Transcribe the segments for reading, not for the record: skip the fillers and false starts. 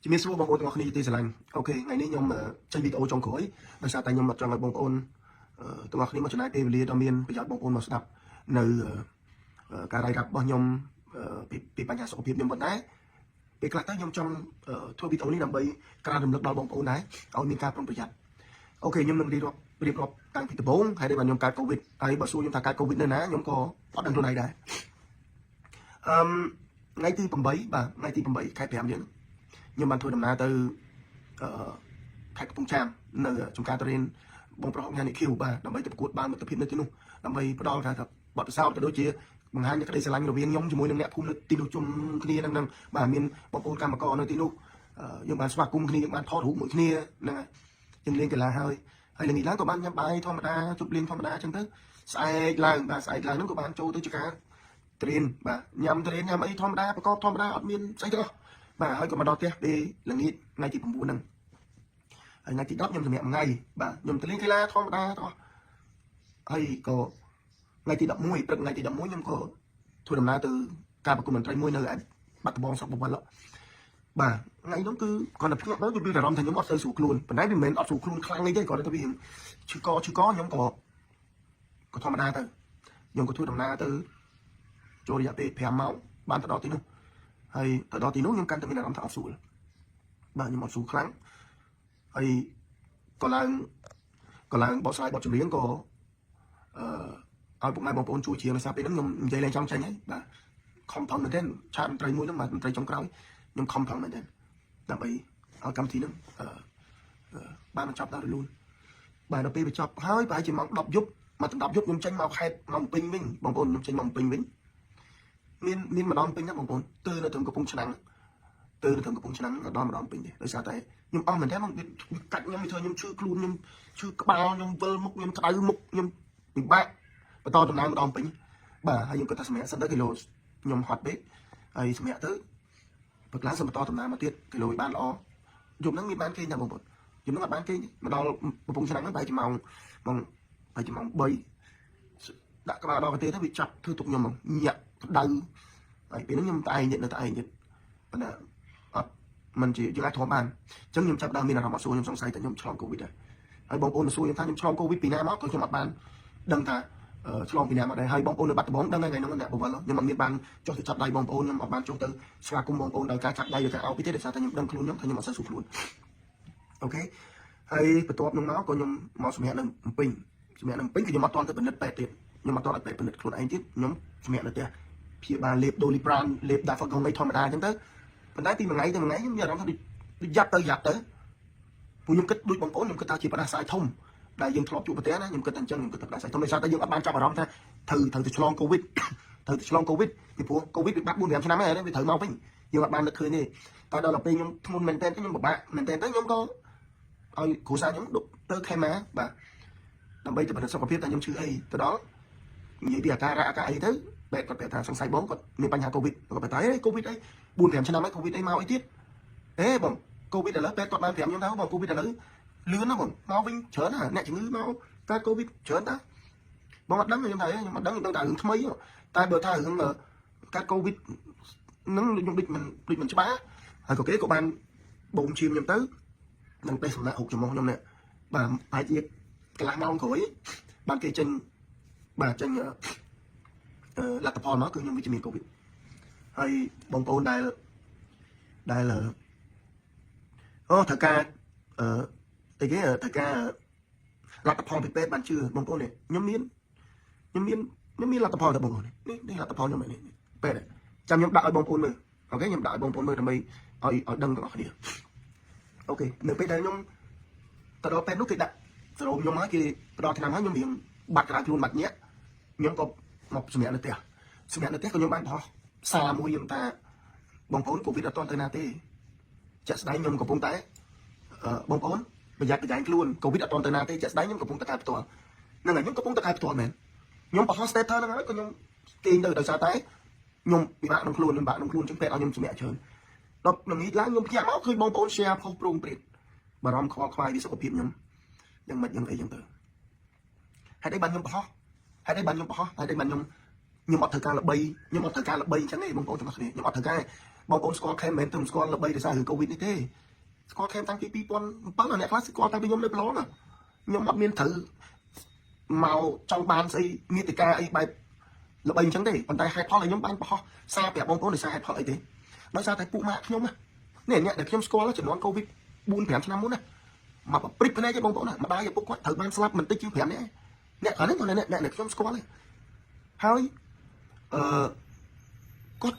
ជំរាបសួរបងប្អូនទាំងអស់គ្នាទីស្រឡាញ់អូខេថ្ងៃនេះខ្ញុំចេញវីដេអូចុងក្រោយដោយសារតែខ្ញុំអត់ចង់ឲ្យបងប្អូនទាំងអស់គ្នាមកចំណាយពេលវេលាដ៏មានប្រយោជន៍បងប្អូនមកស្ដាប់នៅការរាយរាប់របស់ខ្ញុំពីបញ្ហាសុខភាពខ្ញុំប៉ុន្តែពេលខ្លះទៅខ្ញុំចង់ធ្វើវីដេអូនេះដើម្បីក្រើនរំលឹកដល់បងប្អូនដែរឲ្យមានការប្រុងប្រយ័ត្នអូខេខ្ញុំនឹងរៀបរាប់តាំងពីដំបូងហើយបានខ្ញុំកើតកូវីដហើយបើសួរខ្ញុំថាកើតកូវីដនៅណាខ្ញុំក៏អត់ដឹងខ្លួនឯងដែរថ្ងៃទី8បាទថ្ងៃទី8ខែ5យើងខ្ញុំបានធ្វើដំណើរទៅខេត្តកំពង់ចាមនៅចំការទុរេនបងប្រុសញ៉ាំនេះឃីវបាទដើម្បីទៅប្រកួតបានមិត្តភាពនៅទីនោះដើម្បីផ្ដល់ថាបទពិសោធន៍ក៏ដូចជាបង្ហាញក្តីស្រឡាញ់រវាងខ្ញុំជាមួយនឹងអ្នកភូមិនៅទីនោះជុំគ្នានឹងបាទមានបងប្អូនកម្មករនៅទីនោះយើងបានស្វាគមន៍គ្នាយើងបានថតរូបមួយគ្នាហ្នឹងហើយយើងលេងកីឡាហើយល្ងាចឡើងក៏បានញ៉ាំបាយធម្មតាជប់លៀងធម្មតាអញ្ចឹងទៅស្អែកឡើងបាទស្អែកឡើងហ្នឹងក៏បានចូលទៅជាការត្រៀនបាទញ៉ាំអីធម្មតាប្រកបធម្មតាអត់មានស្អីទាំងអស់បាទហើយក៏មកដល់ផ្ទះពេលល្ងាចថ្ងៃទី9ហ្នឹងហើយថ្ងៃទី10ខ្ញុំសម្រាប់ថ្ងៃបាទខ្ញុំទៅលេងកីឡាធម្មតាទាំងអស់ហើយក៏ថ្ងៃទី11ព្រឹកថ្ងៃទី11ខ្ញុំក៏ធ្វើដំណើរទៅការប្រគំតន្ត្រីមួយនៅបាត់ដំបងស្រុកបវលបាទថ្ងៃនោះគឺគាត់តែភ្ញាក់ទៅខ្ញុំមានអារម្មណ៍ថាខ្ញុំអត់ទៅស្រួលខ្លួនប៉ុន្តែវាមិនមែនអត់ស្រួលខ្លួនខ្លាំងអីទេគាត់តែវាឈឺកខ្ញុំក៏ធម្មតាទៅខ្ញុំក៏ធ្វើដំណើរទៅចូលរយៈពេល5ម៉ោងបានទៅដល់ទីនោះហើយទៅដល់ទីនោះខ្ញុំកាន់តែមានអារម្មណ៍ថាអត់ស្រួលបាទខ្ញុំអត់ស្រួលខ្លាំងហើយក៏ឡើងបកស្រាយបទចម្រៀងក៏ឲ្យពុកម៉ែបងប្អូនជួយច្រៀងដោយសារពេលហ្នឹងខ្ញុំនិយាយឡើងចង់ចាញ់ហើយបាទខំប្រឹងមែនទែនឆាតតន្ត្រីមួយហ្នឹងបាទតន្ត្រីចុងក្រោយខ្ញុំខំប្រឹងមែនទែនដើម្បីឲ្យកម្មវិធីហ្នឹងបានបញ្ចប់ដល់រលូនបាទដល់ពេលបញ្ចប់ហើយប្រហែលជាម៉ោង10យប់មកដល់10យប់ខ្ញុំចេញមកខេត្តមកពេញវិញបងប្អូនខ្ញុំចេញមកពេញវិញមានម្ដងពេញណាបងប្អូនទៅនៅត្រឹមកំពង់ឆ្នាំងដល់ម្ដងពេញទេដោយសារតែខ្ញុំអស់មែនទេមកកាច់ខ្ញុំវាធ្វើខ្ញុំឈឺខ្លួនខ្ញុំឈឺក្បាលខ្ញុំវិលមុខខ្ញុំក្តៅមុខខ្ញុំពិបាកបន្តដំណើរម្ដងពេញបាទហើយខ្ញុំគិតថាសម្រាប់សិនទៅគីឡូខ្ញុំហត់ពេកហើយសម្រាប់ទៅព្រឹកឡើងសិនបន្តដំណើរមកទៀតគីឡូឲ្យបានល្អយប់ហ្នឹងមានបានគេណាបងប្អូនយប់ហ្នឹងអត់បានគេមកដល់កំពង់ឆ្នាំងហ្នឹងប្រហែលជាម៉ោង3ដាក់ក្បាលដល់ប្រទេសទៅវាចាប់ធ្វើទុកខ្ញុំមកញាក់ក្តៅហើយពេលហ្នឹងខ្ញុំតែឯងនៅតែឯងប៉ុន្តែអត់មិនជាយើងអាចធំបានអញ្ចឹងខ្ញុំចាប់ដើមមានអារម្មណ៍អត់ស្រួលខ្ញុំសង្ស័យថាខ្ញុំឆ្លងកូវីដហើយបងប្អូនសួរខ្ញុំថាខ្ញុំឆ្លងកូវីដពីណាមកក៏ខ្ញុំអត់បានដឹងថាឆ្លងពីណាមកដែរហើយបងប្អូននៅបាត់ដំបងដឹងថ្ងៃហ្នឹងអ្នកបវលខ្ញុំអត់មានបានចុះទៅចាប់ដៃបងប្អូនខ្ញុំអត់បានចុះទៅស្វាគមន៍បងប្អូនដោយការចាប់ដៃឬការអោបពីទេដោយសារតែខ្ញុំដឹងខ្លួនខ្ញុំថាខ្ញុំអត់សូវស្រួលខ្លួនអូខេហើយបន្ទាប់នឹងមកក៏ខ្ញុំមកសម្រាប់នៅភ្នំពេញគឺខ្ញុំអត់ទាន់ទៅពិនិត្យពេទ្យទៀតខ្ញុំអត់ទាន់ឲ្យពេទ្យពិនិត្យខ្លួនឯងទៀតខ្ញុំសម្រាប់នៅផ្ទះព្យាបាលលេបដូលីប្រានលេបដាហ្វាហ្គងអីធម្មតាអញ្ចឹងទៅប៉ុន្តែពីមួយថ្ងៃទៅមួយថ្ងៃខ្ញុំមានអារម្មណ៍ថាដូចយ៉ាប់ទៅពួកខ្ញុំគិតដូចបងប្អូនខ្ញុំគិតថាជាបដាសាយធំដែលយើងធ្លាប់ជួបប្រទេសណាខ្ញុំគិតថាអញ្ចឹងខ្ញុំគិតថាបដាសាយធំដោយសារតែយើងអត់បានចាប់អារម្មណ៍ថាត្រូវទៅឆ្លងកូវីដពីព្រោះកូវីដវាបាត់ 4-5 ឆ្នាំហើយវាត្រូវមកវិញយើងអត់បាននឹកឃើញទេតែដល់ពេលខ្ញុំធ្ងន់មែនតើខ្ញុំពិបាកមែនតើទៅខ្ញុំក៏ឲ្យគ្រូសាស្ត្រខ្ញុំទៅខេមាបាទដើម្បីទៅពិនិត្យសុខភាពតែខ្ញុំឈឺអីទៅដល់និយាយពីអាការអីទៅបែបគាត់ប្រាប់ថាសង្ស័យបងគាត់មានបញ្ហាកូវីដគាត់ប្រាប់ថាអេកូវីដអី 4-5 ឆ្នាំហើយកូវីដអីមកអីទៀតបងកូវីដឥឡូវពេទ្យគាត់បានប្រាប់ខ្ញុំថាបងកូវីដឥឡូវលឿនណាបងមកវិញច្រើនណាអ្នកជំងឺមកកើតកូវីដច្រើនតាបងអត់ដឹងខ្ញុំថាខ្ញុំអត់ដឹងតែរឿងថ្មីតែបើថារឿងកើតកូវីដហ្នឹងខ្ញុំដូចមិនច្បាស់ហើយក៏គេក៏បានបងឈាមខ្ញុំទៅនឹងពេលសម្រាប់6ชั่วโมงខ្ញុំនេះបាទប្រហែលជាកន្លះម៉ោងក្រោយបានគេចេញលទ្ធផលមកគឺខ្ញុំវិជ្ជមានកូវីដហើយបងប្អូនដែលត្រូវការអីគេត្រូវការលទ្ធផលពីពេទ្យបានជឿបងប្អូននេះខ្ញុំមានលទ្ធផលទៅបងប្អូននេះលទ្ធផលខ្ញុំនេះពេទ្យចាំខ្ញុំដាក់ឲ្យបងប្អូនមើលអូខេខ្ញុំដាក់ឲ្យបងប្អូនមើលដើម្បីឲ្យដឹងទាំងអស់គ្នាអូខេនៅពេលដែលខ្ញុំទៅដល់ពេទ្យនោះគេដាក់សរោមខ្ញុំហើយគេផ្ដល់ថ្នាំហើយខ្ញុំរៀងបាត់ក្រៅខ្លួនបាត់ញាក់ខ្ញុំក៏មកសម្រាប់នៅផ្ទះក៏ខ្ញុំបានបោះសារមួយខ្ញុំថាបងប្អូនកូវីដអត់ទាន់ទៅណាទេចាក់ស្ដែងខ្ញុំកំពុងតែបងប្អូនប្រយ័ត្នប្រយែងខ្លួនកូវីដអត់ទាន់ទៅណាទេចាក់ស្ដែងខ្ញុំកំពុងតែកើតផ្ទាល់ហ្នឹងហើយខ្ញុំកំពុងតែកើតផ្ទាល់មែនខ្ញុំបោះ status ហ្នឹងហើយក៏ខ្ញុំទាញទៅដោយសារតែខ្ញុំពិបាកក្នុងខ្លួនចឹងពេទ្យឲ្យខ្ញុំសម្រាប់ច្រើនដល់ល្ងាចឡើងខ្ញុំភ្ញាក់មកឃើញបងប្អូន share ផុសប្រងព្រាតបារម្ភខ្វល់ខ្វាយពីសុខភាពខ្ញុំយ៉ាងម៉េចយ៉ាងអីចឹងទៅហេតុអីបានខ្ញុំបោះហេតុអីបានខ្ញុំអត់ធ្វើការល្បីអញ្ចឹងទេបងប្អូនទាំងអស់គ្នាខ្ញុំអត់ធ្វើការ បងប្អូនស្គាល់ខេមមែនទៅស្គាល់ល្បីដោយសាររឿងកូវីដនេះទេស្គាល់ខេមតាំងពី2007អ្នកខ្លះស្គាល់តាំងពីខ្ញុំនៅប្រឡងខ្ញុំអត់មានត្រូវមកចង់បានស្អីមេតិកាអីបែបល្បីអញ្ចឹងទេប៉ុន្តែហេតុផលឲ្យខ្ញុំបានបោះសារប្រាប់បងប្អូនដោយសារហេតុផលអីទេដោយសារតែពួកម៉ាក់ខ្ញុំនេះអ្នកដែលខ្ញុំស្គាល់ចំនួនកូវីដ4-5 ឆ្នាំមុនណាមកព្រិចភ្នែកទេបងប្អូនណាម្ដាយឪពុកគាត់ត្រូវបានស្លាប់មិនតិចជាង5នាក់អ្នកអានេះគាត់អ្នកខ្ញុំស្គាល់ទេហើយគាត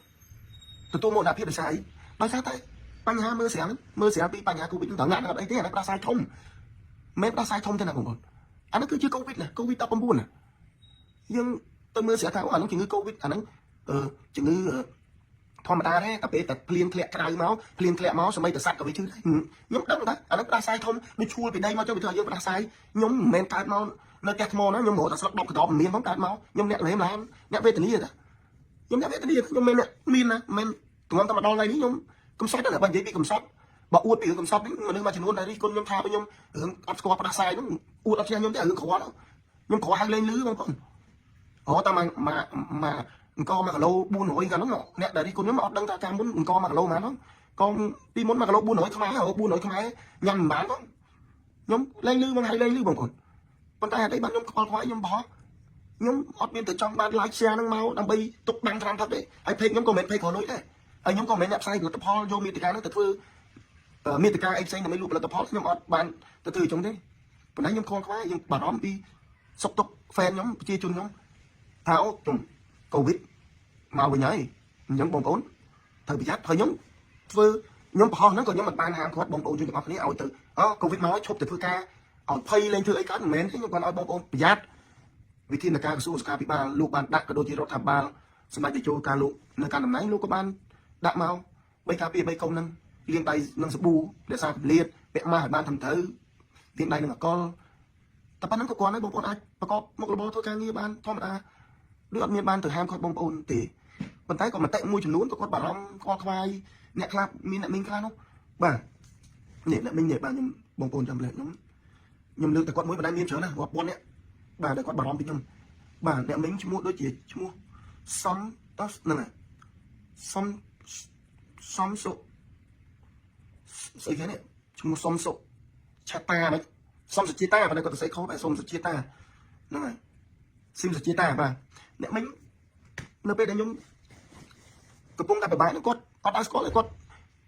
់ទទួលមរណភាពដោយសារអីដោយសារតែបញ្ហាមើលស្រាលពីបញ្ហាកូវីដហ្នឹងដល់ណាអត់អីទេអានេះផ្ដាសាយធំមិនផ្ដាសាយធំទេណាបងប្អូនអានេះគឺជាកូវីដណាកូវីដ19ណាយើងទៅមើលស្រាលថាអាហ្នឹងជំងឺកូវីដអាហ្នឹងជំងឺធម្មតាទេតែពេលតែភ្លៀងធ្លាក់ក្រៅមកភ្លៀងធ្លាក់មកសម័យតស័កក៏វាឈឺដែរខ្ញុំដឹងថាអាហ្នឹងផ្ដាសាយធំដូចឈួលពីដីមកចុះវាធ្វើឲ្យយើងផ្ដាសាយខ្ញុំមិនមែនកើតមកនៅផ្ទះថ្មណាខ្ញុំរត់តែស្លឹក10កដបមានផងកើតមកខ្ញុំអ្នកលេមឡានអ្នកវេទនីតាខ្ញុំអ្នកវេទនីខ្ញុំមិនអ្នកមានណាមិនទំនំតែមកដល់ថ្ងៃនេះខ្ញុំកំសត់តែបើនិយាយពីកំសត់បើអួតពីរឿងកំសត់នេះមនុស្សមួយចំនួនដែលរីគុណខ្ញុំថាខ្ញុំរឿងអត់ស្គាល់ផ្ដាសាយហ្នឹងអួតអត់ជាខ្ញុំទេរឿងក្រត់ខ្ញុំក្រហៅលេងលឺបងប្អូនអូតែមកអង្គ1គីឡូ400កាលហ្នឹងអ្នកដែលរីគុណខ្ញុំអត់ដឹងថាកាលមុនអង្គ1គីឡូប៉ុន្មានហ្នឹងកងពីមុន1គីឡូ400ខ្មែរ400ខ្មែរញ៉ាំមិនបានផងខ្ញុំលេងលឺមកឲ្យលេងលឺបងប្អូនប៉ុន្តែអត់ទេបានខ្ញុំខ្វល់ខ្វាយខ្ញុំបោះខ្ញុំអត់មានទៅចង់បាន like share ហ្នឹងមកដើម្បីទុកដាំងត្រាំផឹកទេហើយ page ខ្ញុំក៏មិន page គ្រួលុយដែរហើយខ្ញុំក៏មិនអ្នកផ្សាយផលិតផលយកមេតិកាហ្នឹងទៅធ្វើមេតិកាអីផ្សេងដើម្បីលក់ផលិតផលខ្ញុំអត់បានទៅធ្វើអញ្ចឹងទេប៉ុន្តែខ្ញុំខ្វល់ខ្វាយខ្ញុំបារម្ភពីសុខទុក្ខ fan ខ្ញុំប្រជាជនខ្ញុំថាអូខ្ញុំកូវីដមកវិញហើយអញ្ចឹងបងប្អូនត្រូវប្រយ័ត្នហើយខ្ញុំធ្វើខ្ញុំបរោះហ្នឹងក៏ខ្ញុំមិនបានហាមគាត់បងប្អូនជួយទាំងអស់គ្នាឲ្យទៅកូវីដមកឈប់ទៅធ្វើការឲ្យភ័យលេងធ្វើអីកើតមិនមែនទេខ្ញុំគាត់ឲ្យបងប្អូនប្រយ័ត្នវិធានការក្រសួងសុខាភិបាលលោកបានដាក់ក៏ដូចជារដ្ឋាភិបាលសម្ដេចតេជោការលោកនៅការតំណែងលោកក៏បានដាក់មក3ការពារ3កុំហ្នឹងលាងដៃនឹងសាប៊ូរក្សាកម្រិតពាក់ម៉ាស់ឲ្យបានត្រឹមត្រូវលាងដៃនឹងអាល់កុលតែប៉ុណ្្នឹងក៏គ្រាន់ហើយបងប្អូនអាចប្រកបមុខរបរធ្វើការងារបានធម្មតាឬអត់មានបានទៅហាមគាត់បងប្អូនទេប៉ុន្តែក៏មតិមួយចំនួនក៏គាត់បារម្ភខ្វល់ខ្វាយអ្នកខ្លះមានអ្នកមីងខ្លះនោះបាទនេះអ្នកមីងនេះបាទខ្ញុំបងប្អូនចាំលេខខ្ញុំលើកតែគាត់មួយបណ្ដាមានច្រើនណារាប់ពាន់អ្នកបាទតែគាត់បារម្ភពីខ្ញុំបាទអ្នកមីងឈ្មោះដូចជាឈ្មោះសំតោះហ្នឹងហើយសំសុស្អីគេនេះឈ្មោះសំសុឆាតាហ្នឹងសំសុជាតាបាទគាត់ទៅស្អីខុសបែបសំសុជាតាហ្នឹងហើយស៊ីមសុជាតាបាទអ្នកមីងនៅពេលដែលខ្ញុំកំពុងតែពិបាកនឹងគាត់អត់ឲ្យស្គាល់គាត់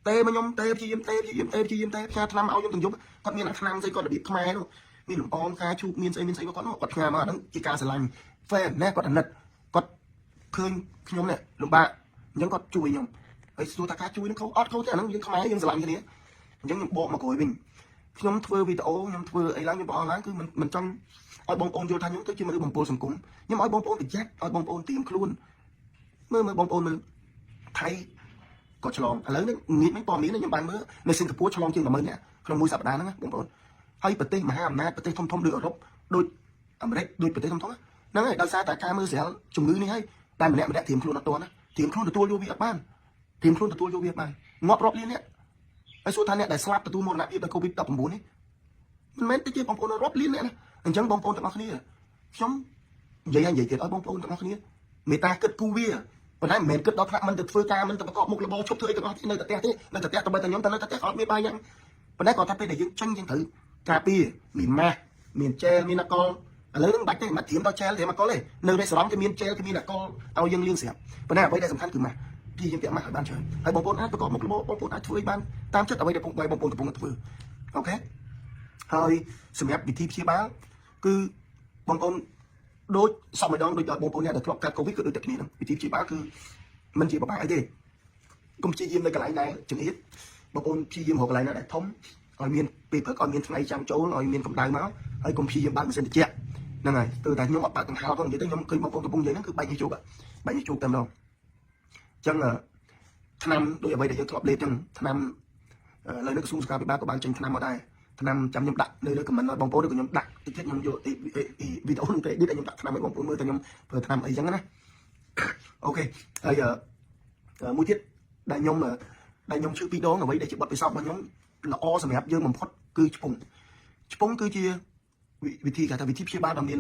ទេមកខ្ញុំទេព្យាយាមទេផ្ញើថ្នាំឲ្យខ្ញុំទាំងយប់គាត់មានថ្នាំស្អីគាត់របៀបខ្មែរនោះមានលំអងការជូបមានស្អីគាត់គាត់ផ្ញើមកហ្នឹងជាការស្រឡាញ់ fan ណាគាត់អាណិតគាត់ឃើញខ្ញុំនេះលំបាកអញ្ចឹងគាត់ជួយខ្ញុំហើយសួរថាការជួយនឹងខុសអត់ខុសទេអាហ្នឹងយើងខ្មែរយើងស្រឡាញ់គ្នាអញ្ចឹងខ្ញុំបកមកក្រោយវិញខ្ញុំធ្វើវីដេអូខ្ញុំធ្វើអីឡើងខ្ញុំបកឡើងគឺមិនចង់ឲ្យបងប្អូនយល់ថាខ្ញុំទៅជាមនុស្សបំពុលសង្គមខ្ញុំឲ្យបងប្អូនប្រយ័ត្នឲ្យបងប្អូនត្រៀមខ្លួនមើលបងប្អូនមើលថៃក៏ឆ្លងឥឡូវនេះងាកមិនព័ត៌មានខ្ញុំបានមើលនៅសិង្ហបុរីឆ្លងជាង 10000 នាក់ក្នុងមួយសប្តាហ៍ហ្នឹងបងប្អូនហើយប្រទេសមហាអំណាចប្រទេសធំៗដូចអឺរ៉ុបដូចអាមេរិកដូចប្រទេសធំៗហ្នឹងហើយដោយសារតែការមើលស្រាលជំងឺនេះហើយតែម្នាក់ត្រៀមខ្លួនអត់ទាន់ណាត្រៀមខ្លួនទទួលយកវាអត់បានត្រៀមខ្លួនទទួលយកវាបានងាប់រាប់លានអ្នកហើយសួរថាអ្នកដែលស្លាប់ទទួលមរណភាពដោយ COVID-19 នេះមិនមែនតិចទេបងប្អូនរាប់លានអ្នកណាអញ្ចឹងបងប្អូនទាំងអស់គ្នាខ្ញុំនិយាយទៀតឲ្យបងប្អូនទាំងអស់គ្នាមេត្តាគិតគូវាប៉ុន្តែមិនមែនគិតដល់ថ្នាក់មិនទៅធ្វើការមិនទៅប្រកបមុខរបរឈប់ធ្វើអីទាំងអស់នៅតែផ្ទះទេនៅតែផ្ទះទៅបើតែខ្ញុំទៅនៅតែផ្ទះអត់មានបាយញ៉ាំប៉ុន្តែគាត់ថាពេលដែលយើងចេញយើងត្រូវការពារមានម៉ាស់មានជែលមានអាល់កុលឥឡូវហ្នឹងមិនបាច់ទេមកត្រៀមដល់ជែលត្រៀមអាល់កុលទេនៅរេស្តូរ៉ង់គេមានជែលគេមានអាល់កុលឲ្យយើងលាងស្រាប់ប៉ុន្តែអ្វីដែលសំខាន់គឺម៉ាស់ទីយើងពាក់ម៉ាស់ឲ្យបានច្រើនហើយបងប្អូនអាចប្រកបមុខរបរបងប្អូនអាចធ្វើបានតាមចិត្តអ្វីដែលបងប្អូនកំពុងធ្វើអូខេហើយសម្រាប់វិធីព្យាបាលគឺបងប្អូនដូចសពម្ដងដូចដល់បងប្អូនអ្នកដែលធ្លាប់កាត់កូវីដក៏ដូចតែគ្នាហ្នឹងវិធីព្យាបាលគឺមិនជាបបាក់អីទេកុំព្យាយាមនៅកន្លែងដែលចង្អៀតបងប្អូនព្យាយាមរកកន្លែងណាដែលធំឲ្យមានពេលព្រឹកឲ្យមានថ្ងៃចាំចូលឲ្យមានកម្ដៅមកហើយកុំព្យាយាមបើកម៉ាស៊ីនត្រជាក់ហ្នឹងហើយទៅតែខ្ញុំអត់បើកដង្ហើមផងនិយាយទៅខ្ញុំឃើញបងប្អូនកំពុងនិយាយហ្នឹងគឺបែកញជោគតែម្ដងអញ្ចឹងថ្នាំដូចអ្វីដែលយើងធ្លាប់លេបអញ្ចឹងថ្នាំឥឡូវនេះក្រសួងសុខាភិបាលក៏បានចេញថ្នាំមកដែរថ្នាំចាំខ្ញុំដាក់នៅខមមិនឲ្យបងប្អូនឬក៏ខ្ញុំដាក់តិចខ្ញុំយកវីដេអូនឹងទៅឌីតឲ្យខ្ញុំដាក់ថ្នាំឲ្យបងប្អូនមើលតែខ្ញុំប្រើថ្នាំអីចឹងណាអូខេហើយមួយទៀតដែលខ្ញុំជឿពីរដងអ្វីដែលជាបទពិសោធន៍របស់ខ្ញុំល្អសម្រាប់យើងបំផុតគឺឆ្ពងគឺជាវិធីគេថាវិធីព្យាបាលដ៏មាន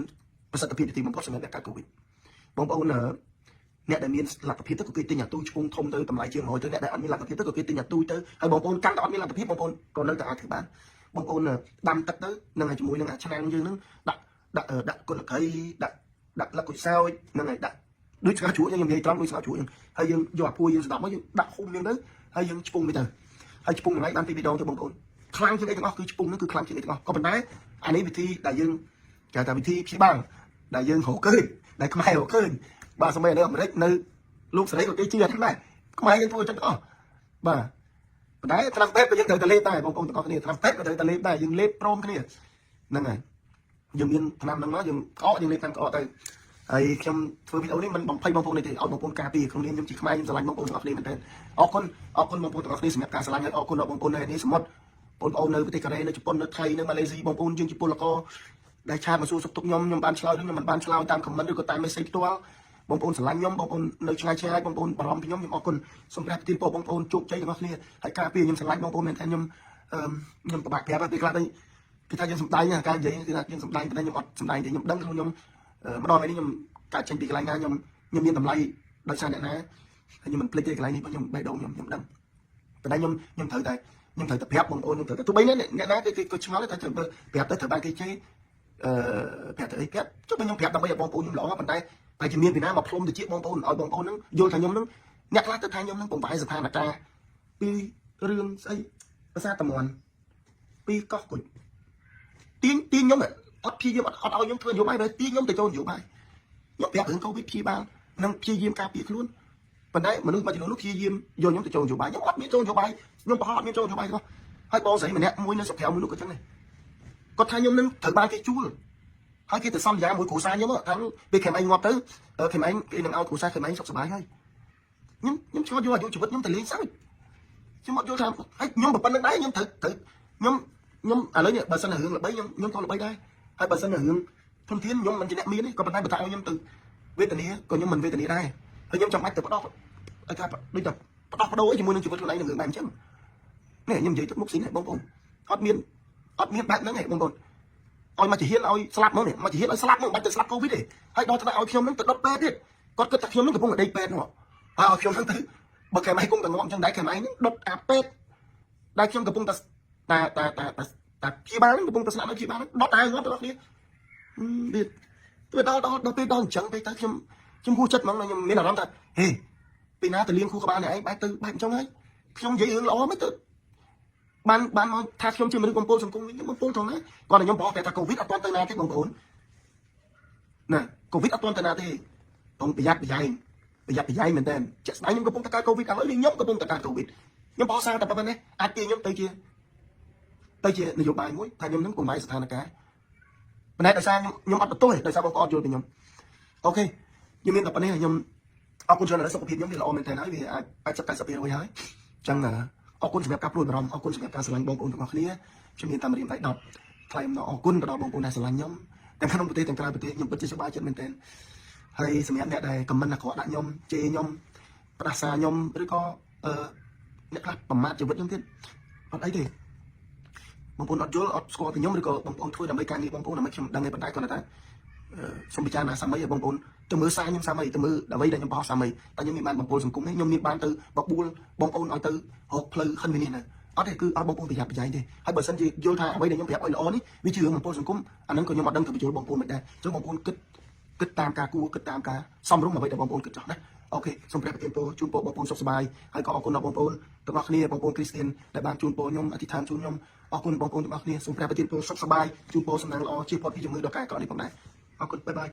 ប្រសិទ្ធភាពទីបំផុតសម្រាប់អ្នកកើតកូវីដបងប្អូន អ្នកដែលមានលទ្ធភាពទៅក៏គេទិញអាទូជពងធំទៅតម្លៃជាង100ទៅអ្នកដែលអត់មានលទ្ធភាពទៅក៏គេទិញអាទូទៅហើយបងប្អូនកាន់តែអត់មានលទ្ធភាពបងប្អូនក៏នៅតែអាចធ្វើបានបងប្អូនដាំទឹកទៅនឹងឲ្យជាមួយនឹងអាឆ្នាំងយើងនឹងដាក់គុណកៃដាក់លក្ខសោចនឹងឲ្យដាក់ដូចស្ងោរជ្រក់ខ្ញុំនិយាយត្រង់ដូចស្ងោរជ្រក់ហើយយើងយកអាពួយយើងស្ដាប់មកយើងដាក់ហុំយើងទៅហើយយើងឆ្ពងវាទៅហើយឆ្ពងមួយថ្ងៃបាន2 ដងទៅបងប្អូនខ្លាំងជាងអីទាំងអស់គឺឆ្ពងនឹងគឺខ្លាំងជាងអីទាំងអស់ក៏ប៉ុន្តែអានេះវិធីដែលយើងគេថាវិធីព្យាបាលដែលយើងរកឃើញដែលខ្មែររកឃើញបាទសម្រាប់នៅអាមេរិកនៅលោកសេរីក៏គេជឿថាដែរខ្មែរយើងធ្វើចឹងទាំងអស់បាទប៉ុន្តែថ្នាំពេទ្យក៏យើងត្រូវតែលេបដែរបងប្អូនទាំងអស់គ្នាថ្នាំពេទ្យក៏ត្រូវតែលេបដែរយើងលេបព្រមគ្នាហ្នឹងហើយយើងមានថ្នាំហ្នឹងមកយើងក្អកយើងលេបថ្នាំក្អកទៅហើយខ្ញុំធ្វើវីដេអូនេះមិនបំភ័យបងប្អូនទេឲ្យបងប្អូនការពារក្នុងនាមខ្ញុំជាខ្មែរខ្ញុំស្រឡាញ់បងប្អូនទាំងអស់គ្នាមែនទែនអរគុណបងប្អូនទាំងអស់គ្នាសម្រាប់ការស្រឡាញ់ហើយអរគុណបងប្អូននៅនេះសមុទ្របងប្អូននៅប្រទេសកូរ៉េនៅជប៉ុននៅថៃនៅម៉ាឡេស៊ីបងប្អូនយើងជាពលករដែលឆាតមកសួរសុខទុក្ខខ្ញុំបានឆ្លើយខ្ញុំមិនបានឆ្លើយតាមខមមិនឬក៏តាម message ផ្ទាល់បងប្អូនស្រឡាញ់ខ្ញុំបងប្អូននៅឆ្ងាយបងប្អូនបារម្ភពីខ្ញុំអរគុណសូមព្រះប្រទានពរបងប្អូនជោគជ័យទាំងអស់គ្នាហើយការពារខ្ញុំស្រឡាញ់បងប្អូនមែនទែនខ្ញុំពិបាកប្រាប់ពេលខ្លះគេថាយើងសំដែងការនិយាយគេថាយើងសំដែងប៉ុន្តែខ្ញុំអត់សំដែងទេខ្ញុំដឹងខ្លួនខ្ញុំម្ដងនេះខ្ញុំកើតចេញពីកន្លែងណាខ្ញុំមានតម្លៃដោយសារអ្នកណាហើយខ្ញុំមិនភ្លេចទេកន្លែងនេះខ្ញុំបេះដូងខ្ញុំដឹងប៉ុន្តែខ្ញុំត្រូវតែប្រាប់បងប្អូនខ្ញុំត្រូវតែទោះបីអ្នកណាគេឆ្ងល់តែត្រូវប្រាប់ទៅត្រូវបានគេជេរប្រាប់ទៅអីប្រាប់ចុះខ្ញុំប្រាប់ដើម្បីឲ្យបងប្អូនខ្ញុំល្អប៉ុន្តែជាមានពីណាមកផ្លុំទៅជាបងប្អូនឲ្យបងប្អូនហ្នឹងយល់ថាខ្ញុំហ្នឹងអ្នកខ្លះទៅថាខ្ញុំហ្នឹងបំផាយស្ថានភាពពីរឿងស្អីភាសាតំន់ពីកោះគុជទាញខ្ញុំអត់ព្យាយាមអត់ឲ្យខ្ញុំធ្វើនយោបាយតែទាញខ្ញុំទៅចូលនយោបាយខ្ញុំប្រាប់រឿងកូវីដព្យាបាលនិងព្យាយាមការពារខ្លួនប៉ុន្តែមនុស្សមួយចំនួននោះព្យាយាមយកខ្ញុំទៅចូលនយោបាយខ្ញុំអត់មានចូលនយោបាយខ្ញុំប្រហែលអត់មានចូលនយោបាយទេហើយបងស្រីម្នាក់មួយនៅស្រុកក្រៅមួយនោះក៏ចឹងដែរគាត់ថាខ្ញុំនឹងត្រូវបានគេជួលហើយគេទៅសន្យាមួយគ្រួសារខ្ញុំថាពេលខ្ញុំឯងងាប់ទៅខ្ញុំឯងគេនឹងឲ្យគ្រួសារខ្ញុំឯងសុខសប្បាយហើយខ្ញុំឆ្លងយកអាយុជីវិតខ្ញុំទៅលេងសើចខ្ញុំអត់យល់ថាហើយខ្ញុំប៉ុណ្្នឹងដែរខ្ញុំត្រូវខ្ញុំឥឡូវនេះបើសិនតែរឿងល្បីខ្ញុំក៏ល្បីដែរហើយបើសិនតែរឿងធនធានខ្ញុំមិនជាអ្នកមានទេក៏ប៉ុន្តែបើថាឲ្យខ្ញុំទៅវេទនាក៏ខ្ញុំមិនវេទនាដែរហើយខ្ញុំចាំបាច់ទៅបដោះឲ្យថាដូចតែបដោះបដូរជាមួយនឹងជីវិតខ្លួនឯងនឹងរឿងបែបអញ្ចឹងនេះខ្ញុំនិយាយទៅមុខស៊ីនេះបងប្អូនអត់មានបែបហ្នឹងទេបងប្អូនឲ្យមកជាហ៊ានឲ្យស្លាប់ហ្មងនេះមកជាហ៊ានឲ្យស្លាប់ហ្មងបាច់ទៅស្លាប់កូវីដទេហើយដល់ថ្នាក់ឲ្យខ្ញុំនឹងទៅដុតពេទ្យទៀតគាត់គិតថាខ្ញុំនឹងកំពុងតែដេកពេទ្យហ្នឹងហើយឲ្យខ្ញុំនឹងទៅបើគេមិនឲ្យគង់តែងាប់អញ្ចឹងដែរគេមិននឹងដុតអាពេទ្យដែលខ្ញុំកំពុងតែព្យាបាលកំពុងតែស្លាប់ព្យាបាលដុតតែងាប់ទាំងអស់គ្នាទៀតទៅដល់ពេលដល់អញ្ចឹងទៅខ្ញុំហួសចិត្តហ្មងខ្ញុំមានអារម្មណ៍ថាហេពីណាទៅលៀងខួរក្បាលអ្នកឯងបែបអញ្ចឹងហើយខ្ញុំនិយាយរឿងល្អមិនទៅបានមកថាខ្ញុំជាមនុស្សបំពល់សង្គមវិញខ្ញុំបំពល់ត្រង់ណាគាត់តែខ្ញុំบอกតែថាកូវីដអត់ទាន់ទៅណាទេបងប្អូនណាកូវីដអត់ទាន់ទៅណាទេបងប្រយ័ត្នប្រយែងមែនតើជាក់ស្ដែងខ្ញុំកំពុងតែកើតកូវីដឥឡូវនេះខ្ញុំកំពុងតែកើតកូវីដខ្ញុំបោះសារតែប៉ុណ្្នេះអាចទាញខ្ញុំទៅជានយោបាយមួយថាខ្ញុំនឹងបំផាយស្ថានភាពប៉ុន្តែដោយសារខ្ញុំអត់បន្ទោសទេដោយសារបងប្អូនអត់យល់ពីខ្ញុំអូខេខ្ញុំមានតែប៉ុណ្្នេះខ្ញុំអរគុណច្រើនដល់សុខភាពខ្ញុំវាល្អមែនតើហើយវាអាច80-90%ហើយអញ្ចឹងអរគុណសម្រាប់ការព្រួយបារម្ភអរគុណសម្រាប់ការស្រឡាញ់បងប្អូនទាំងអស់គ្នាខ្ញុំមានតាមរៀបដៃ10ថ្លែងអំណរអរគុណទៅដល់បងប្អូនដែលស្រឡាញ់ខ្ញុំទាំងក្នុងប្រទេសទាំងក្រៅប្រទេសខ្ញុំពិតជាសប្បាយចិត្តមែនទែនហើយសម្រាប់អ្នកដែលខមមិនអាក្រក់ដាក់ខ្ញុំជេរខ្ញុំផ្ដាសាខ្ញុំឬក៏អ្នកខ្លះប្រមាថជីវិតខ្ញុំទៀតអត់អីទេបងប្អូនអត់យល់អត់ស្គាល់ពីខ្ញុំឬក៏បងប្អូនធ្វើដើម្បីការងារបងប្អូនដើម្បីខ្ញុំដឹងទេប៉ុន្តែគាត់ថាសូមពិចារណាសាមីឲ្យបងប្អូនទៅមើលសារខ្ញុំសាមីទៅមើលអ្វីដែលខ្ញុំបោះសាមីតែខ្ញុំមានបានបំពុលសង្គមនេះខ្ញុំមានបានទៅបបួលបងប្អូនឲ្យទៅរកផ្លូវហិនវិនិច្ឆ័យអត់ទេគឺឲ្យបងប្អូនប្រយ័ត្នប្រយែងទេហើយបើសិនជាយល់ថាអ្វីដែលខ្ញុំប្រាប់ឲ្យល្អនេះវាជារឿងបំពុលសង្គមអាហ្នឹងក៏ខ្ញុំអត់ដឹងទៅបញ្យល់បងប្អូនមិនដែរអញ្ចឹងបងប្អូនគិតតាមការគួរគិតតាមការសមរម្យអ្វីដែលបងប្អូនគិតចោះណាអូខេសូមព្រះប្រទានពរជូនពរបងប្អូនសុខសប្បាយហើយក៏អរគុណដល់បងប្អូនទាំងអស់គ្នាបងប្អូនគ្រីស្ទានដែលបានជូនពរខ្ញុំអធិដ្ឋានជូនខ្ញុំអរគុណបងប្អូនទាំងអស់គ្នាសូមព្រះប្រទានពរសុខសប្បាយជូនពរសំណាងល្អជៀសផុតពីជំងឺដ៏កែកនេះផងដែរអរគុណបាយបាយ